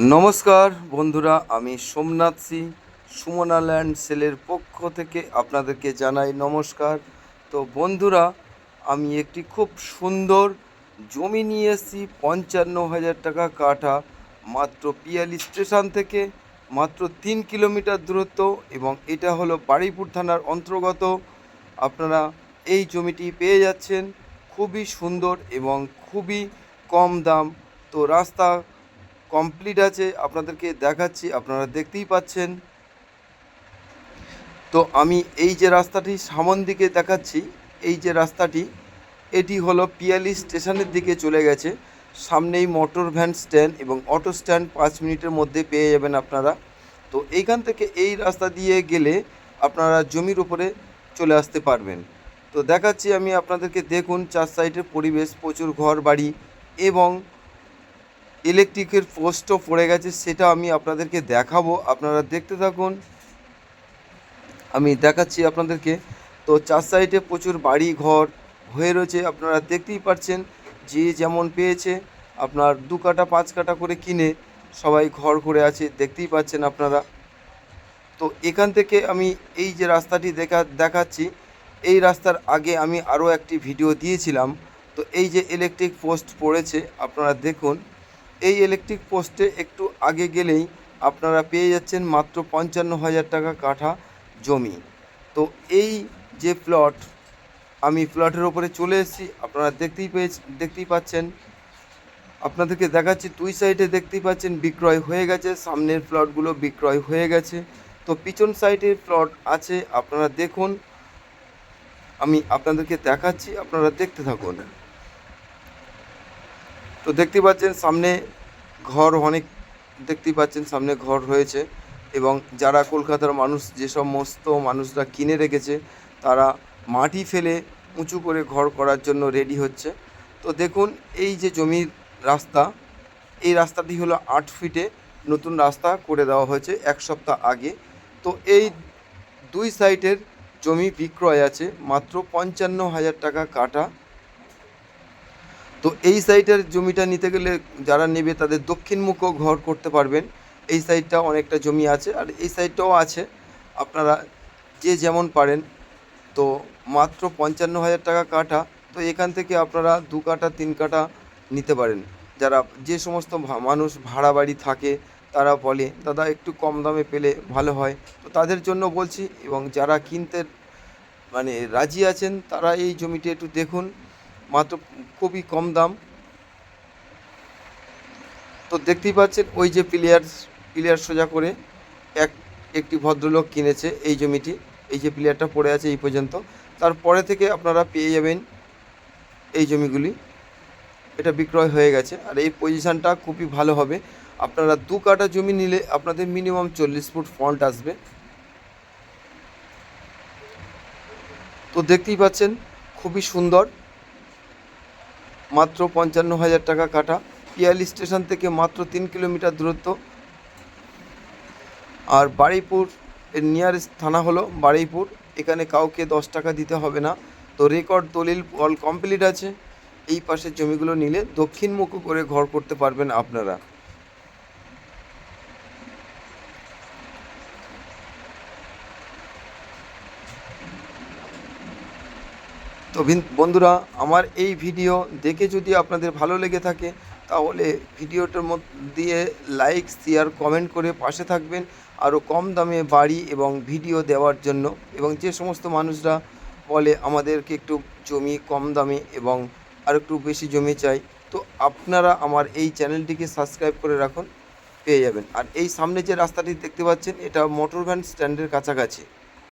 নমস্কার বন্ধুরা, আমি সোমনাথ সিং সুমনা ল্যান্ড সেলের পক্ষ থেকে আপনাদেরকে জানাই নমস্কার। তো বন্ধুরা, আমি একটি খুব সুন্দর জমি নিয়ে এসেছি 55,000 টাকা কাঠা, মাত্র পিয়ালি স্টেশন থেকে মাত্র 3 কিলোমিটার দূরত্ব, এবং এটা হলো বারুইপুর থানার অন্তর্গত। আপনারা এই জমিটি পেয়ে যাচ্ছেন খুবই সুন্দর এবং খুবই কম দাম। তো রাস্তা কমপ্লিট আছে, আপনাদেরকে দেখাচ্ছি, আপনারা দেখতেই পাচ্ছেন। তো আমি এই যে রাস্তাটি সামন দিকে দেখাচ্ছি, এই যে রাস্তাটি, এটি হলো পিয়ালি স্টেশনের দিকে চলে গেছে। সামনেই মোটর ভ্যান স্ট্যান্ড এবং অটো স্ট্যান্ড 5 মিনিটের মধ্যে পেয়ে যাবেন আপনারা। তো এইখান থেকে এই রাস্তা দিয়ে গেলে আপনারা জমির উপরে চলে আসতে পারবেন। তো দেখাচ্ছি আমি আপনাদেরকে, দেখুন চার সাইডের পরিবেশ, প্রচুর ঘর বাড়ি এবং ইলেকট্রিকের পোস্টও পড়ে গেছে, সেটা আমি আপনাদেরকে দেখাবো, আপনারা দেখতে থাকুন। আমি দেখাচ্ছি আপনাদেরকে। তো চার সাইডে প্রচুর বাড়ি ঘর হয়ে রয়েছে, আপনারা দেখতেই পাচ্ছেন। যে যেমন পেয়েছে, আপনার 2 কাঠা 5 কাঠা করে কিনে সবাই ঘর করে আছে, দেখতেই পাচ্ছেন আপনারা। তো এখান থেকে আমি এই যে রাস্তাটি দেখাচ্ছি, এই রাস্তার আগে আমি আরও একটি ভিডিও দিয়েছিলাম। তো এই যে ইলেকট্রিক পোস্ট পড়েছে, আপনারা দেখুন। এই ইলেকট্রিক পোস্টে একটু আগে গেলেই আপনারা পেয়ে যাচ্ছেন মাত্র 55,000 টাকা কাঠা জমি। তো এই যে প্লট, আমি প্লটের ওপরে চলে এসেছি, আপনারা দেখতেই পাচ্ছেন। আপনাদেরকে দেখাচ্ছি, দুই সাইডে দেখতেই পাচ্ছেন বিক্রয় হয়ে গেছে, সামনের প্লটগুলো বিক্রয় হয়ে গেছে। তো পিছন সাইডে প্লট আছে, আপনারা দেখুন, আমি আপনাদেরকে দেখাচ্ছি, আপনারা দেখতে থাকুন। তো দেখতে পাচ্ছেন সামনে ঘর অনেক, দেখতেই পাচ্ছেন সামনে ঘর রয়েছে, এবং যারা কলকাতার মানুষ, যে সমস্ত মানুষরা কিনে রেখেছে, তারা মাটি ফেলে উঁচু করে ঘর করার জন্য রেডি হচ্ছে। তো দেখুন, এই যে জমির রাস্তা, এই রাস্তাটি হলো 8 ফিটে নতুন রাস্তা করে দেওয়া হয়েছে 1 সপ্তাহ আগে। তো এই দুই সাইডের জমি বিক্রয় আছে মাত্র 55,000 টাকা কাঠা। তো এই সাইডের জমিটা নিতে গেলে যারা নেবে তাদের দক্ষিণমুখও ঘর করতে পারবেন। এই সাইডটা অনেকটা জমি আছে, আর এই সাইডটাও আছে, আপনারা যে যেমন পারেন। তো মাত্র 55,000 টাকা কাঠা। তো এখান থেকে আপনারা 2 কাঠা 3 কাঠা নিতে পারেন। যারা যে সমস্ত মানুষ ভাড়া বাড়ি থাকে, তারা বলে দাদা একটু কম দামে পেলে ভালো হয়, তো তাদের জন্য বলছি। এবং যারা কিনতে রাজি আছেন, তারা এই জমিটি একটু দেখুন, মাত্র খুবই কম দাম। তো দেখতেই পাচ্ছেন, ওই যে পিলিয়ার সোজা করে একটি ভদ্রলোক কিনেছে এই জমিটি। এই যে পিলিয়ারটা পড়ে আছে এই পর্যন্ত, তারপরে থেকে আপনারা পেয়ে যাবেন এই জমিগুলি। এটা বিক্রয় হয়ে গেছে, আর এই পজিশানটা খুবই ভালো হবে। আপনারা 2 কাঠা জমি নিলে আপনাদের মিনিমাম 40 ফুট ফ্রন্ট আসবে। তো দেখতেই পাচ্ছেন খুবই সুন্দর, মাত্র 55,000 টাকা কাঠা, পিয়ালি স্টেশন থেকে মাত্র 3 কিলোমিটার দূরত্ব। আর বারুইপুর এর নিয়ারেস্ট থানা হলো বারুইপুর। এখানে কাউকে 10 টাকা দিতে হবে না। তো রেকর্ড দলিল অল কমপ্লিট আছে। এই পাশের জমিগুলো নিলে দক্ষিণমুখ করে ঘর করতে পারবেন আপনারা। তো বন্ধুরা, আমার এই ভিডিও দেখে যদি আপনাদের ভালো লেগে থাকে, তাহলে ভিডিওটার দিয়ে লাইক শেয়ার কমেন্ট করে পাশে থাকবেন, আরও কম দামে বাড়ি এবং ভিডিও দেওয়ার জন্য। এবং যে সমস্ত মানুষরা বলে আমাদেরকে একটু জমি কম দামে এবং আর একটু বেশি জমি চাই, তো আপনারা আমার এই চ্যানেলটিকে সাবস্ক্রাইব করে রাখুন, পেয়ে যাবেন। আর এই সামনে যে রাস্তাটি দেখতে পাচ্ছেন, এটা মোটর ভ্যান স্ট্যান্ডের কাছাকাছি।